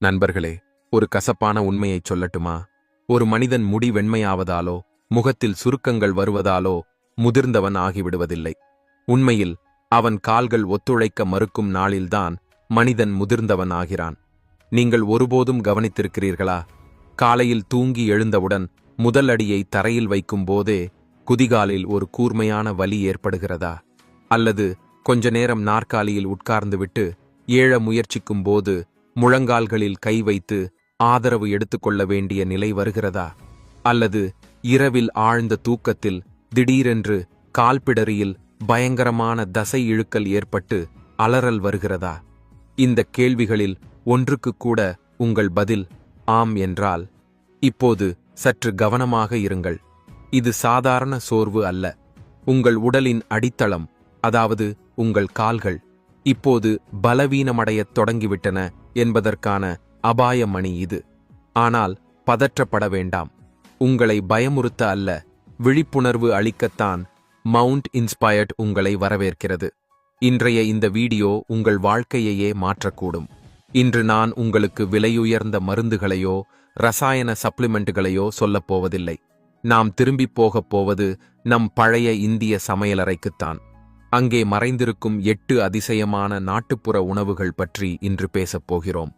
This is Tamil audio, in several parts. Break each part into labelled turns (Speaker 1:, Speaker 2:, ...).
Speaker 1: நண்பர்களே, ஒரு கசப்பான உண்மையைச் சொல்லட்டுமா? ஒரு மனிதன் முடி வெண்மையாவதாலோ முகத்தில் சுருக்கங்கள் வருவதாலோ முதிர்ந்தவன் ஆகிவிடுவதில்லை. உண்மையில் அவன் கால்கள் ஒத்துழைக்க மறுக்கும் நாளில்தான் மனிதன் முதிர்ந்தவன் ஆகிறான். நீங்கள் ஒருபோதும் கவனித்திருக்கிறீர்களா? காலையில் தூங்கி எழுந்தவுடன் முதல் அடியை தரையில் வைக்கும் போதே குதிகாலில் ஒரு கூர்மையான வலி ஏற்படுகிறதா? அல்லது கொஞ்ச நேரம் நாற்காலியில் உட்கார்ந்துவிட்டு ஏழ முயற்சிக்கும் போது முழங்கால்களில் கை வைத்து ஆதரவு எடுத்துக்கொள்ள வேண்டிய நிலை வருகிறதா? அல்லது இரவில் ஆழ்ந்த தூக்கத்தில் திடீரென்று கால்பிடரியில் பயங்கரமான தசை இழுக்கல் ஏற்பட்டு அலறல் வருகிறதா? இந்த கேள்விகளில் ஒன்றுக்கு கூட உங்கள் பதில் ஆம் என்றால், இப்போது சற்று கவனமாக இருங்கள். இது சாதாரண சோர்வு அல்ல. உங்கள் உடலின் அடித்தளம், அதாவது உங்கள் கால்கள், இப்போது பலவீனமடையத் தொடங்கிவிட்டன என்பதற்கான அபாய மணி இது. ஆனால் பதற்றப்பட வேண்டாம். உங்களை பயமுறுத்த அல்ல, விழிப்புணர்வு அளிக்கத்தான் மவுண்ட் இன்ஸ்பயர்ட் உங்களை வரவேற்கிறது. இன்றைய இந்த வீடியோ உங்கள் வாழ்க்கையையே மாற்றக்கூடும். இன்று நான் உங்களுக்கு விலையுயர்ந்த மருந்துகளையோ ரசாயன சப்ளிமெண்ட்டுகளையோ சொல்லப்போவதில்லை. நாம் திரும்பிப் போகப் போவது நம் பழைய இந்திய சமையலறைக்குத்தான். அங்கே மறைந்திருக்கும் 8 அதிசயமான நாட்டுப்புற உணவுகள் பற்றி இன்று பேசப் போகிறோம்.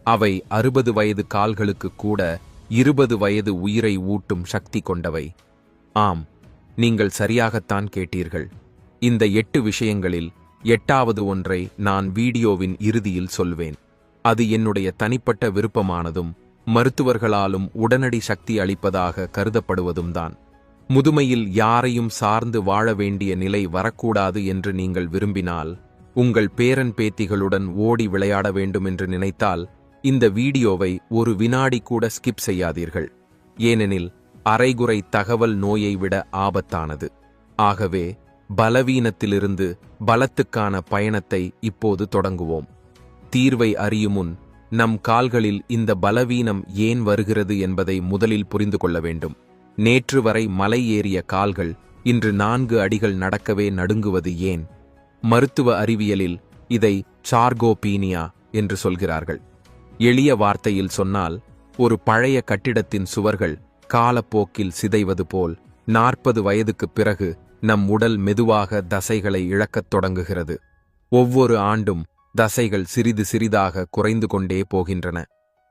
Speaker 1: அவை 60 வயது கால்களுக்கு கூட 20 வயது உயிரை ஊட்டும் சக்தி கொண்டவை. ஆம், நீங்கள் சரியாகத்தான் கேட்டீர்கள். இந்த 8 விஷயங்களில் 8வது ஒன்றை நான் வீடியோவின் இறுதியில் சொல்வேன். அது என்னுடைய தனிப்பட்ட விருப்பமானதும் மருத்துவர்களாலும் உடனடி சக்தி அளிப்பதாக கருதப்படுவதும் தான். முதுமையில் யாரையும் சார்ந்து வாழ வேண்டிய நிலை வரக்கூடாது என்று நீங்கள் விரும்பினால், உங்கள் பேரன் பேத்திகளுடன் ஓடி விளையாட வேண்டும் என்று நினைத்தால், இந்த வீடியோவை ஒரு வினாடி கூட ஸ்கிப் செய்யாதீர்கள். ஏனெனில் அரைகுறை தகவல் நோயை விட ஆபத்தானது. ஆகவே பலவீனத்திலிருந்து பலத்துக்கான பயணத்தை இப்போது தொடங்குவோம். தீர்வை அறியுமுன் நம் கால்களில் இந்த பலவீனம் ஏன் வருகிறது என்பதை முதலில் புரிந்து கொள்ள வேண்டும். நேற்று வரை மலை ஏறிய கால்கள் இன்று 4 அடிகள் நடக்கவே நடுங்குவது ஏன்? மருத்துவ அறிவியலில் இதை சார்கோபீனியா என்று சொல்கிறார்கள். எளிய வார்த்தையில் சொன்னால், ஒரு பழைய கட்டிடத்தின் சுவர்கள் காலப்போக்கில் சிதைவது போல் 40 வயதுக்குப் பிறகு நம் உடல் மெதுவாக தசைகளை இழக்கத் தொடங்குகிறது. ஒவ்வொரு ஆண்டும் தசைகள் சிறிது சிறிதாக குறைந்து கொண்டே போகின்றன.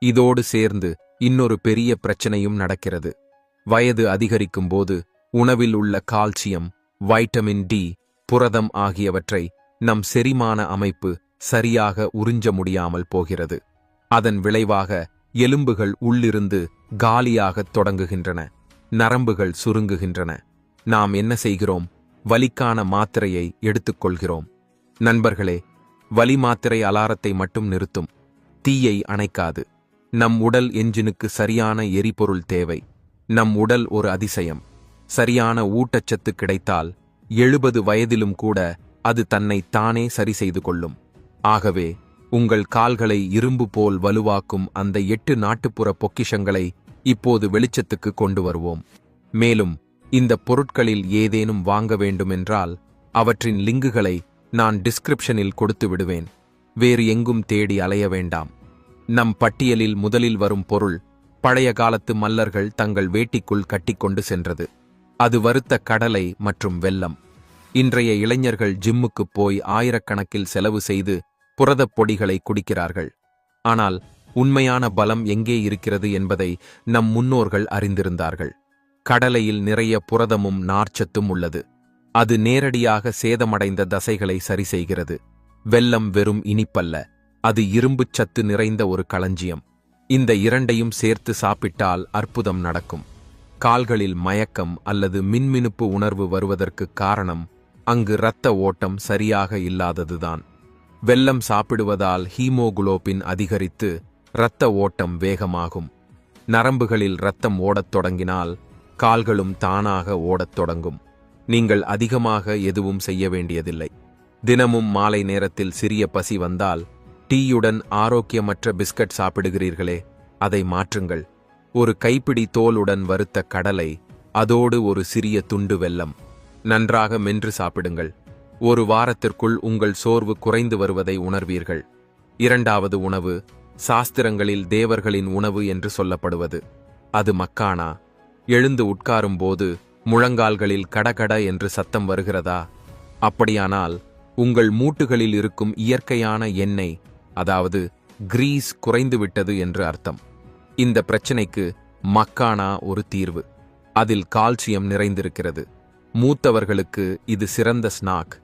Speaker 1: இதோடு சேர்ந்து இன்னொரு பெரிய பிரச்சனையும் நடக்கிறது. வயது அதிகரிக்கும் போது உணவில் உள்ள கால்சியம், வைட்டமின் டி, புரதம் ஆகியவற்றை நம் செரிமான அமைப்பு சரியாக உறிஞ்ச முடியாமல் போகிறது. அதன் விளைவாக எலும்புகள் உள்ளிருந்து காலியாகத் தொடங்குகின்றன. நரம்புகள் சுருங்குகின்றன. நாம் என்ன செய்கிறோம்? வலிக்கான மாத்திரையை எடுத்துக்கொள்கிறோம். நண்பர்களே, வலி மாத்திரை அலாரத்தை மட்டும் நிறுத்தும், தீயை அணைக்காது. நம் உடல் என்ஜினுக்கு சரியான எரிபொருள் தேவை. நம் உடல் ஒரு அதிசயம். சரியான ஊட்டச்சத்து கிடைத்தால் 70 வயதிலும் கூட அது தன்னை தானே சரி செய்து கொள்ளும். ஆகவே உங்கள் கால்களை இரும்பு போல் வலுவாக்கும் அந்த 8 நாட்டுப்புற பொக்கிஷங்களை இப்போது வெளிச்சத்துக்கு கொண்டு வருவோம். மேலும் இந்த பொருட்களில் ஏதேனும் வாங்க வேண்டுமென்றால் அவற்றின் லிங்குகளை நான் டிஸ்கிரிப்ஷனில் கொடுத்து விடுவேன். வேறு எங்கும் தேடி அலைய வேண்டாம். நம் பட்டியலில் முதலில் வரும் பொருள் பழைய காலத்து மல்லர்கள் தங்கள் வேட்டிக்குள் கட்டிக்கொண்டு சென்றது. அது வறுத்த கடலை மற்றும் வெல்லம். இன்றைய இளைஞர்கள் ஜிம்முக்குப் போய் ஆயிரக்கணக்கில் செலவு செய்து புரதப் பொடிகளை குடிக்கிறார்கள். ஆனால் உண்மையான பலம் எங்கே இருக்கிறது என்பதை நம் முன்னோர்கள் அறிந்திருந்தார்கள். கடலையில் நிறைய புரதமும் நார்ச்சத்தும் உள்ளது. அது நேரடியாக சேதமடைந்த தசைகளை சரி செய்கிறது. வெல்லம் வெறும் இனிப்பல்ல, அது இரும்புச் சத்து நிறைந்த ஒரு களஞ்சியம். இந்த இரண்டையும் சேர்த்து சாப்பிட்டால் அற்புதம் நடக்கும். கால்களில் மயக்கம் அல்லது மின்மினுப்பு உணர்வு வருவதற்கு காரணம் அங்கு இரத்த ஓட்டம் சரியாக இல்லாததுதான். வெல்லம் சாப்பிடுவதால் ஹீமோகுளோபின் அதிகரித்து இரத்த ஓட்டம் வேகமாகும். நரம்புகளில் இரத்தம் ஓடத் தொடங்கினால் கால்களும் தானாக ஓடத் தொடங்கும். நீங்கள் அதிகமாக எதுவும் செய்ய வேண்டியதில்லை. தினமும் மாலை நேரத்தில் சிறிய பசி வந்தால் டீயுடன் ஆரோக்கியமற்ற பிஸ்கட் சாப்பிடுகிறீர்களே, அதை மாற்றுங்கள். ஒரு கைப்பிடி தோலுடன் வறுத்த கடலை, அதோடு ஒரு சிறிய துண்டு வெல்லம். நன்றாக மென்று சாப்பிடுங்கள். ஒரு வாரத்திற்குள் உங்கள் சோர்வு குறைந்து வருவதை உணர்வீர்கள். 2வது உணவு சாஸ்திரங்களில் தேவர்களின் உணவு என்று சொல்லப்படுவது. அது மக்கானா. எழுந்து உட்காரும்போது முழங்கால்களில் கடகட என்று சத்தம் வருகிறதா? அப்படியானால் உங்கள் மூட்டுகளில் இருக்கும் இயற்கையான எண்ணெய், அதாவது கிரீஸ், குறைந்துவிட்டது என்று அர்த்தம். இந்த பிரச்சனைக்கு மக்கானா ஒரு தீர்வு. அதில் கால்சியம் நிறைந்திருக்கிறது. மூத்தவர்களுக்கு இது சிறந்த ஸ்நாக்.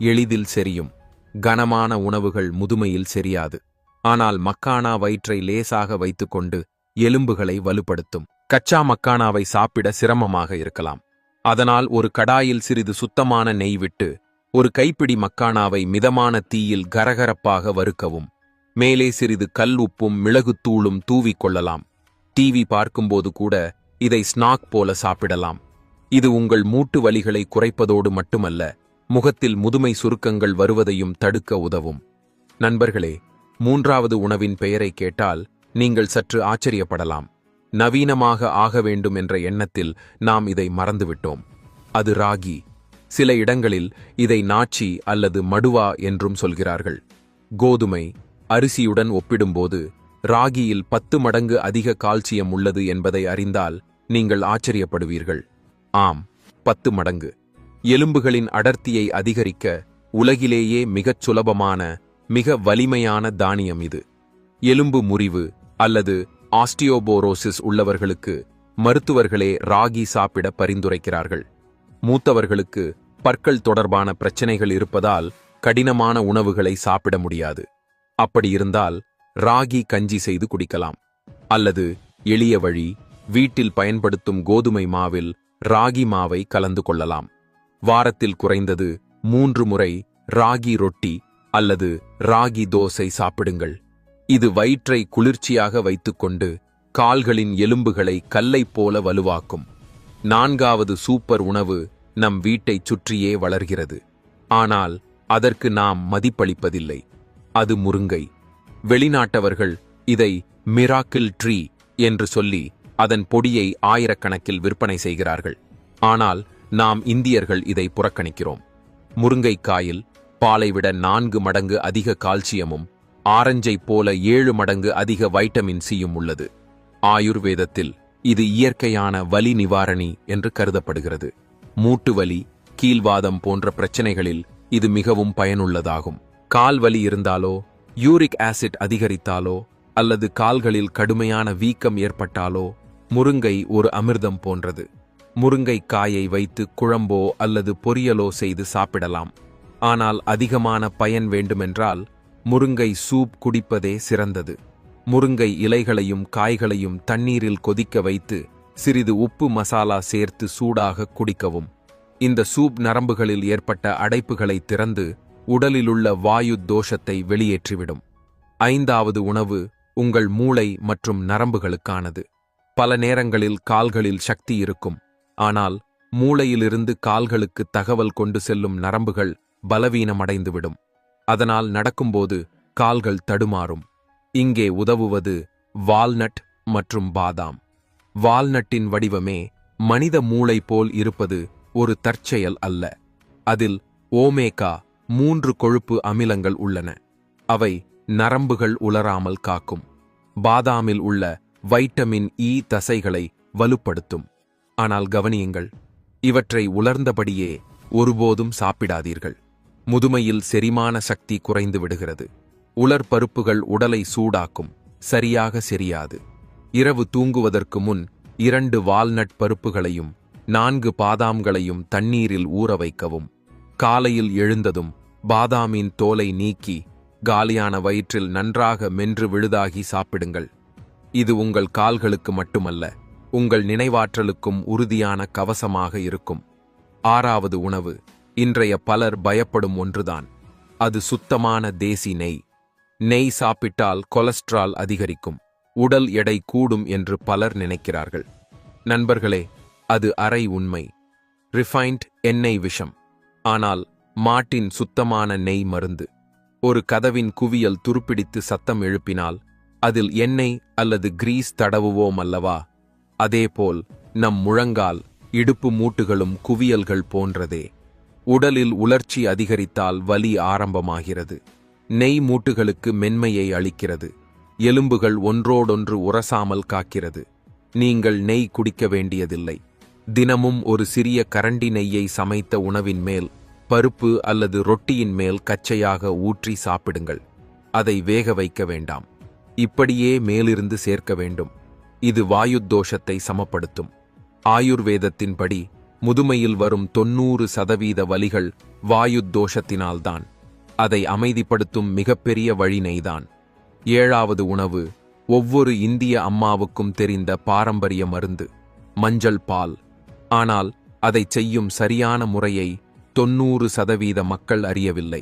Speaker 1: எளிதில் செரியும். கனமான உணவுகள் முதுமையில் செரியாது. ஆனால் மக்கானா வயிற்றை லேசாக வைத்துக்கொண்டு எலும்புகளை வலுப்படுத்தும். கச்சா மக்கானாவை சாப்பிட சிரமமாக இருக்கலாம். அதனால் ஒரு கடாயில் சிறிது சுத்தமான நெய் விட்டு ஒரு கைப்பிடி மக்கானாவை மிதமான தீயில் கரகரப்பாக வறுக்கவும். மேலே சிறிது கல் உப்பும் மிளகுத்தூளும் தூவிக்கொள்ளலாம். டிவி பார்க்கும்போது கூட இதை ஸ்நாக் போல சாப்பிடலாம். இது உங்கள் மூட்டு வலிகளை குறைப்பதோடு மட்டுமல்ல, முகத்தில் முதுமை சுருக்கங்கள் வருவதையும் தடுக்க உதவும். நண்பர்களே, மூன்றாவது உணவின் பெயரை கேட்டால் நீங்கள் சற்று ஆச்சரியப்படலாம். நவீனமாக ஆக வேண்டும் என்ற எண்ணத்தில் நாம் இதை மறந்துவிட்டோம். அது ராகி. சில இடங்களில் இதை நாச்சி அல்லது மடுவா என்றும் சொல்கிறார்கள். கோதுமை, அரிசியுடன் ஒப்பிடும்போது ராகியில் 10 மடங்கு அதிக கால்சியம் உள்ளது என்பதை அறிந்தால் நீங்கள் ஆச்சரியப்படுவீர்கள். ஆம், 10 மடங்கு. எலும்புகளின் அடர்த்தியை அதிகரிக்க உலகிலேயே மிகச் சுலபமான, மிக வலிமையான தானியம் இது. எலும்பு முறிவு அல்லது ஆஸ்டியோபோரோசிஸ் உள்ளவர்களுக்கு மருத்துவர்களே ராகி சாப்பிட பரிந்துரைக்கிறார்கள். மூத்தவர்களுக்கு பற்கள் தொடர்பான பிரச்சனைகள் இருப்பதால் கடினமான உணவுகளை சாப்பிட முடியாது. அப்படியிருந்தால் ராகி கஞ்சி செய்து குடிக்கலாம். அல்லது எளிய வழி, வீட்டில் பயன்படுத்தும் கோதுமை மாவில் ராகி மாவை கலந்து கொள்ளலாம். வாரத்தில் குறைந்தது 3 முறை ராகி ரொட்டி அல்லது ராகி தோசை சாப்பிடுங்கள். இது வயிற்றை குளிர்ச்சியாக வைத்துக்கொண்டு கால்களின் எலும்புகளை கல்லைப் போல வலுவாக்கும். 4வது சூப்பர் உணவு நம் வீட்டைச் சுற்றியே வளர்கிறது. ஆனால் அதற்கு நாம் மதிப்பளிப்பதில்லை. அது முருங்கை. வெளிநாட்டவர்கள் இதை மிராக்கிள் ட்ரீ என்று சொல்லி அதன் பொடியை ஆயிரக்கணக்கில் விற்பனை செய்கிறார்கள். ஆனால் நாம் இந்தியர்கள் இதை புறக்கணிக்கிறோம். முருங்கைக்காயில் பாலை விட 4 மடங்கு அதிக கால்சியமும் ஆரஞ்சைப் போல 7 மடங்கு அதிக வைட்டமின் சியும் உள்ளது. ஆயுர்வேதத்தில் இது இயற்கையான வலி நிவாரணி என்று கருதப்படுகிறது. மூட்டு வலி, கீல்வாதம் போன்ற பிரச்சனைகளில் இது மிகவும் பயனுள்ளதாகும். கால் வலி இருந்தாலோ, யூரிக் ஆசிட் அதிகரித்தாலோ அல்லது கால்களில் கடுமையான வீக்கம் ஏற்பட்டாலோ முருங்கை ஒரு அமிர்தம் போன்றது. முருங்கை காயை வைத்து குழம்போ அல்லது பொரியலோ செய்து சாப்பிடலாம். ஆனால் அதிகமான பயன் வேண்டுமென்றால் முருங்கை சூப் குடிப்பதே சிறந்தது. முருங்கை இலைகளையும் காய்களையும் தண்ணீரில் கொதிக்க வைத்து சிறிது உப்பு மசாலா சேர்த்து சூடாக குடிக்கவும். இந்த சூப் நரம்புகளில் ஏற்பட்ட அடைப்புகளை திறந்து உடலிலுள்ள வாயு தோஷத்தை வெளியேற்றிவிடும். 5வது உணவு உங்கள் மூளை மற்றும் நரம்புகளுக்கானது. பல நேரங்களில் கால்களில் சக்தி இருக்கும். ஆனால் மூளையிலிருந்து கால்களுக்கு தகவல் கொண்டு செல்லும் நரம்புகள் பலவீனமடைந்துவிடும். அதனால் நடக்கும்போது கால்கள் தடுமாறும். இங்கே உதவுவது வால்நட் மற்றும் பாதாம். வால்நட்டின் வடிவமே மனித மூளை போல் இருப்பது ஒரு தற்செயல் அல்ல. அதில் ஓமேகா 3 கொழுப்பு அமிலங்கள் உள்ளன. அவை நரம்புகள் உலராமல் காக்கும். பாதாமில் உள்ள வைட்டமின் இ தசைகளை வலுப்படுத்தும். ஆனால் கவனியுங்கள், இவற்றை உலர்ந்தபடியே ஒருபோதும் சாப்பிடாதீர்கள். முதுமையில் செரிமான சக்தி குறைந்து விடுகிறது. உலர் பருப்புகள் உடலை சூடாக்கும். சரியாக செரியாது. இரவு தூங்குவதற்கு முன் 2 வால்நட் பருப்புகளையும் 4 பாதாம்களையும் தண்ணீரில் ஊற வைக்கவும். காலையில் எழுந்ததும் பாதாமின் தோலை நீக்கி காலியான வயிற்றில் நன்றாக மென்று விழுதாகி சாப்பிடுங்கள். இது உங்கள் கால்களுக்கு மட்டுமல்ல, உங்கள் நினைவாற்றலுக்கும் உறுதியான கவசமாக இருக்கும். 6வது உணவு இன்றைய பலர் பயப்படும் ஒன்றுதான். அது சுத்தமான தேசி நெய். நெய் சாப்பிட்டால் கொலஸ்ட்ரால் அதிகரிக்கும், உடல் எடை கூடும் என்று பலர் நினைக்கிறார்கள். நண்பர்களே, அது அரை உண்மை. ரிஃபைன்ட் எண்ணெய் விஷம். ஆனால் மாட்டின் சுத்தமான நெய் மருந்து. ஒரு கதவின் குவியல் துருப்பிடித்து சத்தம் எழுப்பினால் அதில் எண்ணெய் அல்லது கிரீஸ் தடவுவோம் அல்லவா? அதேபோல் நம் முழங்கால், இடுப்பு மூட்டுகளும் குவியல்கள் போன்றதே. உடலில் உலர்ச்சி அதிகரித்தால் வலி ஆரம்பமாகிறது. நெய் மூட்டுகளுக்கு மென்மையை அளிக்கிறது. எலும்புகள் ஒன்றோடொன்று உரசாமல் காக்கிறது. நீங்கள் நெய் குடிக்க வேண்டியதில்லை. தினமும் ஒரு சிறிய கரண்டி நெய்யை சமைத்த உணவின் மேல், பருப்பு அல்லது ரொட்டியின் மேல் கச்சையாக ஊற்றி சாப்பிடுங்கள். அதை வேக வைக்க வேண்டாம். இப்படியே மேலிருந்து சேர்க்க வேண்டும். இது வாயுத்தோஷத்தை சமப்படுத்தும். ஆயுர்வேதத்தின்படி முதுமையில் வரும் 90% வலிகள் வாயுத்தோஷத்தினால்தான். அதை அமைதிப்படுத்தும் மிகப்பெரிய வழி நெய்தான். 7வது உணவு, ஒவ்வொரு இந்திய அம்மாவுக்கும் தெரிந்த பாரம்பரிய மருந்து, மஞ்சள் பால். ஆனால் அதைச் செய்யும் சரியான முறையை 90% மக்கள் அறியவில்லை.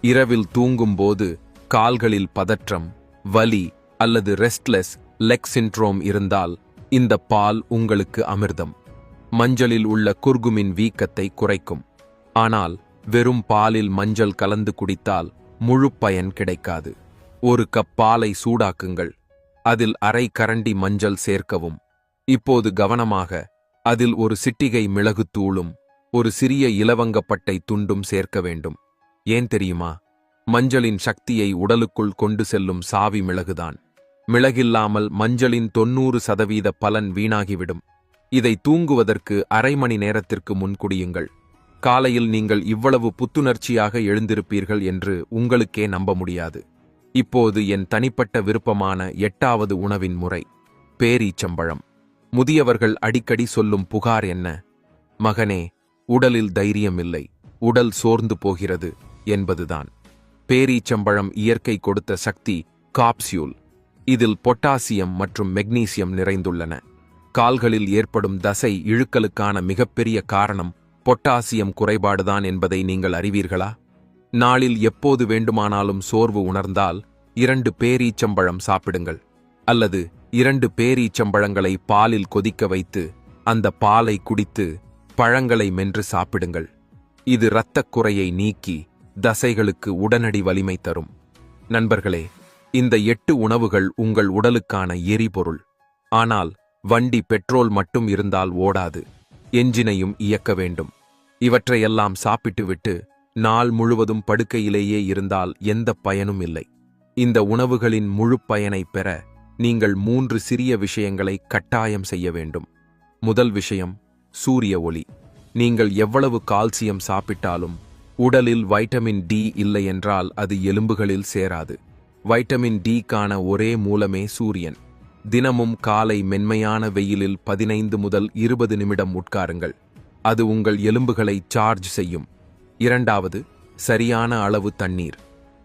Speaker 1: இரவில் தூங்கும்போது கால்களில் பதற்றம், வலி அல்லது ரெஸ்ட்லெஸ் லெக் சிண்ட்ரோம் இருந்தால் இந்த பால் உங்களுக்கு அமிர்தம். மஞ்சளில் உள்ள குர்குமின் வீக்கத்தை குறைக்கும். ஆனால் வெறும் பாலில் மஞ்சள் கலந்து குடித்தால் முழு பயன் கிடைக்காது. ஒரு கப் பாலை சூடாக்குங்கள். அதில் அரை கரண்டி மஞ்சள் சேர்க்கவும். இப்போது கவனமாக, அதில் ஒரு சிட்டிகை மிளகுத்தூளும் ஒரு சிறிய இலவங்கப்பட்டை துண்டும் சேர்க்க வேண்டும். ஏன் தெரியுமா? மஞ்சளின் சக்தியை உடலுக்குள் கொண்டு செல்லும் சாவி மிளகுதான். மிளகில்லாமல் மஞ்சளின் 90% பலன் வீணாகிவிடும். இதை தூங்குவதற்கு அரை மணி நேரத்திற்கு முன் குடியுங்கள். காலையில் நீங்கள் இவ்வளவு புத்துணர்ச்சியாக எழுந்திருப்பீர்கள் என்று உங்களுக்கே நம்ப முடியாது. இப்போது என் தனிப்பட்ட விருப்பமான 8வது உணவின் முறை, பேரீச்சம்பழம். முதியவர்கள் அடிக்கடி சொல்லும் புகார் என்ன? மகனே, உடலில் தைரியமில்லை, உடல் சோர்ந்து போகிறது என்பதுதான். பேரீச்சம்பழம் இயற்கை கொடுத்த சக்தி காப்சியூல். இதில் பொட்டாசியம் மற்றும் மெக்னீசியம் நிறைந்துள்ளன. கால்களில் ஏற்படும் தசை இழுக்கலுக்கான மிகப்பெரிய காரணம் பொட்டாசியம் குறைபாடுதான் என்பதை நீங்கள் அறிவீர்களா? நாளில் எப்போது வேண்டுமானாலும் சோர்வு உணர்ந்தால் 2 பேரீச்சம்பழம் சாப்பிடுங்கள். அல்லது 2 பேரீச்சம்பழங்களை பாலில் கொதிக்க வைத்து அந்த பாலை குடித்து பழங்களை மென்று சாப்பிடுங்கள். இது இரத்தக் குறையை நீக்கி தசைகளுக்கு உடனடி வலிமை தரும். நண்பர்களே, இந்த 8 உணவுகள் உங்கள் உடலுக்கான எரிபொருள். ஆனால் வண்டி பெட்ரோல் மட்டும் இருந்தால் ஓடாது. என்ஜினையும் இயக்க வேண்டும். இவற்றையெல்லாம் சாப்பிட்டுவிட்டு நாள் முழுவதும் படுக்கையிலேயே இருந்தால் எந்த பயனும் இல்லை. இந்த உணவுகளின் முழு பயனை பெற நீங்கள் 3 சிறிய விஷயங்களை கட்டாயம் செய்ய வேண்டும். முதல் விஷயம், சூரிய ஒளி. நீங்கள் எவ்வளவு கால்சியம் சாப்பிட்டாலும் உடலில் வைட்டமின் டி இல்லை என்றால் அது எலும்புகளில் சேராது. வைட்டமின் டி-க்கான ஒரே மூலமே சூரியன். தினமும் காலை மென்மையான வெயிலில் 15 முதல் 20 நிமிடம் உட்காருங்கள். அது உங்கள் எலும்புகளை சார்ஜ் செய்யும். 2வது, சரியான அளவு தண்ணீர்.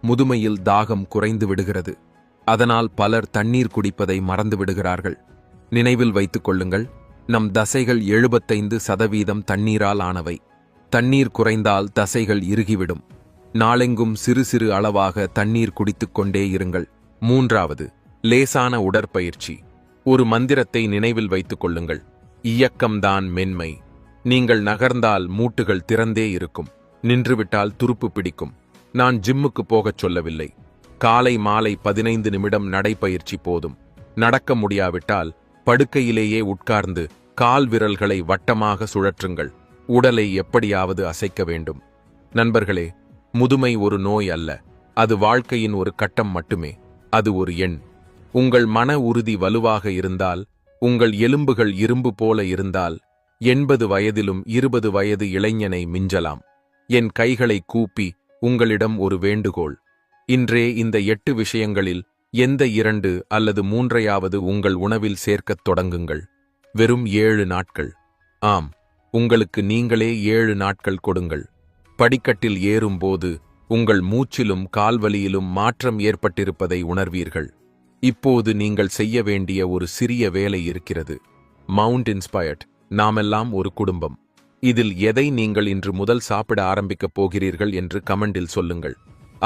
Speaker 1: முதுமையில் தாகம் குறைந்து விடுகிறது. அதனால் பலர் தண்ணீர் குடிப்பதை மறந்து விடுகிறார்கள். நினைவில் வைத்துக் கொள்ளுங்கள், நம் தசைகள் 75% தண்ணீரால் ஆனவை. தண்ணீர் குறைந்தால் தசைகள் இறுகிவிடும். நாளெங்கும் சிறு சிறு அளவாக தண்ணீர் குடித்துக்கொண்டே இருங்கள். 3வது, லேசான உடற்பயிற்சி. ஒரு மந்திரத்தை நினைவில் வைத்துக் கொள்ளுங்கள். இயக்கம்தான் மென்மை. நீங்கள் நகர்ந்தால் மூட்டுகள் திறந்தே இருக்கும். நின்றுவிட்டால் துருப்பு பிடிக்கும். நான் ஜிம்முக்கு போகச் சொல்லவில்லை. காலை மாலை 15 நிமிடம் நடைப்பயிற்சி போதும். நடக்க முடியாவிட்டால் படுக்கையிலேயே உட்கார்ந்து கால் விரல்களை வட்டமாக சுழற்றுங்கள். உடலை எப்படியாவது அசைக்க வேண்டும். நண்பர்களே, முதுமை ஒரு நோய் அல்ல. அது வாழ்க்கையின் ஒரு கட்டம் மட்டுமே. அது ஒரு எண். உங்கள் மன உறுதி வலுவாக இருந்தால், உங்கள் எலும்புகள் இரும்பு போல இருந்தால் 80 வயதிலும் 20 வயது இளைஞனை மிஞ்சலாம். என் கைகளை கூப்பி உங்களிடம் ஒரு வேண்டுகோள். இன்றே இந்த 8 விஷயங்களில் எந்த 2 அல்லது 3ஐயாவது உங்கள் உணவில் சேர்க்கத் தொடங்குங்கள். வெறும் 7 நாட்கள். ஆம், உங்களுக்கு நீங்களே 7 நாட்கள் கொடுங்கள். படிக்கட்டில் ஏறும்போது உங்கள் மூச்சிலும் கால்வலியிலும் மாற்றம் ஏற்பட்டிருப்பதை உணர்வீர்கள். இப்போது நீங்கள் செய்ய வேண்டிய ஒரு சிறிய வேலை இருக்கிறது. Mount inspired. நாமெல்லாம் ஒரு குடும்பம். இதில் எதை நீங்கள் இன்று முதல் சாப்பிட ஆரம்பிக்கப் போகிறீர்கள் என்று கமெண்டில் சொல்லுங்கள்.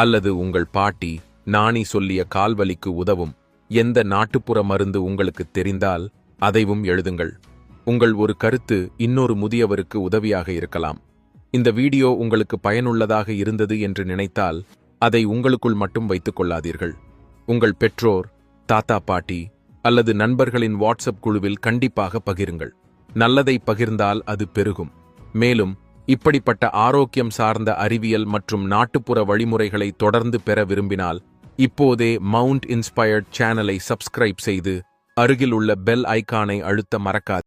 Speaker 1: அல்லது உங்கள் பாட்டி, நாணி சொல்லிய கால்வலிக்கு உதவும் எந்த நாட்டுப்புற மருந்து உங்களுக்கு தெரிந்தால் அதைவும் எழுதுங்கள். உங்கள் ஒரு கருத்து இன்னொரு முதியவருக்கு உதவியாக இருக்கலாம். இந்த வீடியோ உங்களுக்கு பயனுள்ளதாக இருந்தது என்று நினைத்தால் அதை உங்களுக்குள் மட்டும் வைத்துக் கொள்ளாதீர்கள். உங்கள் பெற்றோர், தாத்தா பாட்டி அல்லது நண்பர்களின் வாட்ஸ்அப் குழுவில் கண்டிப்பாக பகிருங்கள். நல்லதை பகிர்ந்தால் அது பெருகும். மேலும் இப்படிப்பட்ட ஆரோக்கியம் சார்ந்த அறிவியல் மற்றும் நாட்டுப்புற வழிமுறைகளை தொடர்ந்து பெற விரும்பினால் இப்போதே மவுண்ட் இன்ஸ்பயர்ட் சேனலை சப்ஸ்கிரைப் செய்து அருகில் உள்ள பெல் ஐகானை அழுத்த மறக்காது.